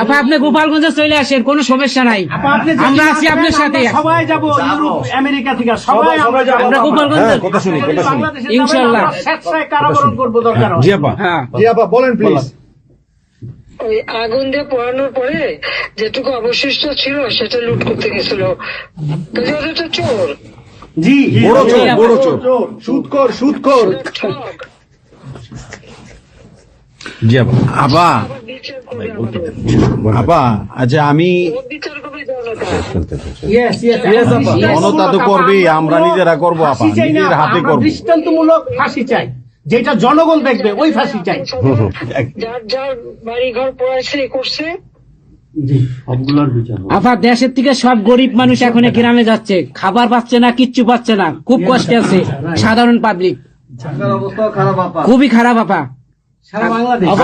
আপা আপনি গোপালগঞ্জে চলে আসেন, কোনো সমস্যা নাই, আমরা আছি আপনার সাথে। সবাই যাবো ইউরোপ আমেরিকা থেকে, সবাই আমরা গোপালগঞ্জে ইনশাআল্লাহ স্বেচ্ছায় কারাবরণ করবো দরকার হয়। জি আপা বলেন প্লিজ। ওই আগুন দিয়ে পোড়ানোর পরে যেটুকু অবশিষ্ট ছিল সেটা লুট করতে গেছিল, তো চোর। জি বড় চোর সুদখোর। ঠক। জি আপা। আবার বিচার করবে আমাদের। আপা আচ্ছা আমি ওর বিচার করবে জনতা। জনতা তো করবেই, আমরা নিজেরা করবো আপা, ফাঁসি চাই না, নিজের হাতে আমরা করবো। দৃষ্টান্তমূলক ফাঁসি চাই, যেটা জনগণ দেখবে ওই ফাঁসি চাই। যার যার বাড়ি ঘর পড়াইছে করছে, আপা দেশের থেকে সব গরিব মানুষ এখন গ্রামে যাচ্ছে, খাবার পাচ্ছে না, কিচ্ছু পাচ্ছে না, খুব কষ্টে আছে সাধারণ পাবলিক, খুবই খারাপ আপা।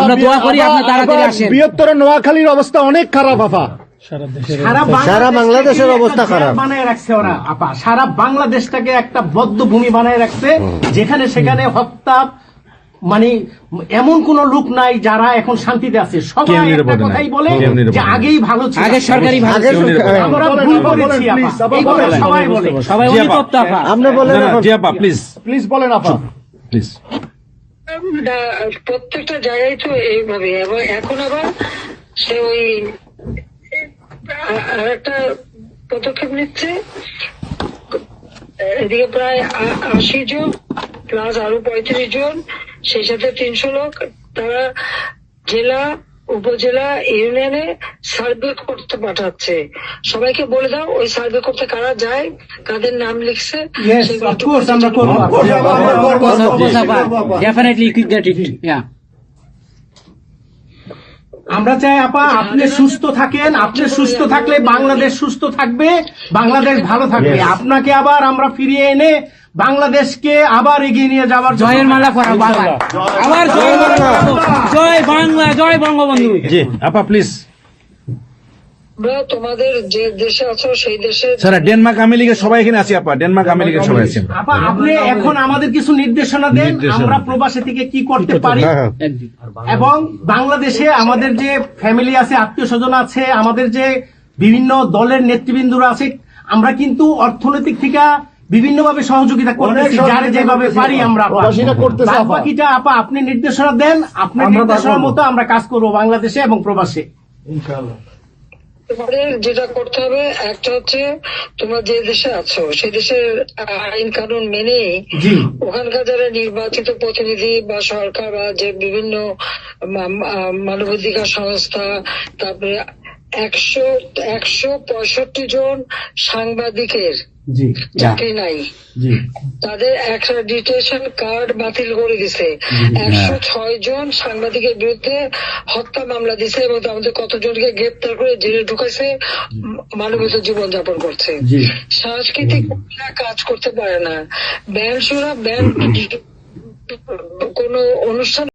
আমরা দোয়া করি আপনি তাড়াতাড়ি আসেন। বৃহত্তর নোয়াখালীর অবস্থা অনেক খারাপ আপা। সারা বাংলাদেশের অবস্থা খারাপ বানায় রাখছে ওরা আপা, সারা বাংলাদেশটাকে একটা বদ্ধ ভূমি বানায় রাখছে, যেখানে সেখানে হত্যা, মানে এমন কোন লোক নাই যারা এখন শান্তিতে আছে। সবাই একটা কথাই বলে যে আগেই ভালো ছিল, আগে সরকারি ভালো ছিল। আমরা ভুল করেছি আপা, এই কথা সবাই বলে। সবাই অনুতপ্ত আপা। আপনি বলেন জি আপা প্লিজ বলেন আপা প্লিজ। প্রত্যেকটা জায়গায় তো এইভাবে। এবং এখন আবার সে ওই আর একটা পদক্ষেপ নিচ্ছে, এদিকে প্রায় 80 জন প্লাস আরো 35 জন, সেই সাথে 300 লোক, তারা জেলা উপজেলা ইউনিয়নে সার্ভে করতে পাঠাচ্ছে। সবাইকে বলে দাও ওই সার্ভে করতে কারা যায়, কাদের নাম লিখছে, সেগুলো একটু আমরা করবো। Definitely keep that it. Yeah. আমরা চাই আপা আপনি সুস্থ থাকেন, আপনি সুস্থ থাকলে বাংলাদেশ সুস্থ থাকবে, বাংলাদেশ ভালো থাকবে। আপনাকে আবার আমরা ফিরিয়ে এনে বাংলাদেশকে আবার এগিয়ে নিয়ে যাওয়ার জয়ের মালা পরাবো আবার, আবার জয়ের মালা পরাবো। জয় বাংলা, জয় বঙ্গবন্ধু। জি আপা প্লিজ। আমরা তোমাদের যে দেশে আছো সেই দেশে স্যার ডেনমার্ক আমেরিকা সবাই এখানে আছি আপা, ডেনমার্ক আমেরিকা সবাই আছি। আপা আপনি এখন আমাদের কিছু নির্দেশনা দেন, আমরা প্রবাসী থেকে কি করতে পারি, এবং বাংলাদেশে আমাদের যে ফ্যামিলি আছে, আত্মীয় স্বজন আছে, আমাদের যে বিভিন্ন দলের নেতৃবৃন্দরা আছে, আমরা কিন্তু অর্থনৈতিক থেকে বিভিন্ন ভাবে সহযোগিতা করতেছি, যারে যেভাবে পারি আমরা। বাকিটা আপা আপনি নির্দেশনা দেন, আপনার নির্দেশনার মতো আমরা কাজ করবো বাংলাদেশে এবং প্রবাসে। তোমাদের যেটা করতে হবে, একটা হচ্ছে তোমরা যে দেশে আছো সেই দেশের আইন কানুন মেনে ওখানকার যারা নির্বাচিত প্রতিনিধি বা সরকার বা যে বিভিন্ন মানবাধিকার সংস্থা, তারপরে 165 জন সাংবাদিকের চাকরি নাই, তাদের অ্যাক্রেডিটেশন কার্ড বাতিল করে দিছে। 106 জন সাংবাদিকের বিরুদ্ধে হত্যা মামলা দিছে এবং আমাদের কতজনকে গ্রেপ্তার করে জেলে ঢুকাইছে, মানবিক জীবন যাপন করছে। সাংস্কৃতিক কাজ করতে পারে না, ব্যান্ড শোনা, ব্যান্ড কোন অনুষ্ঠান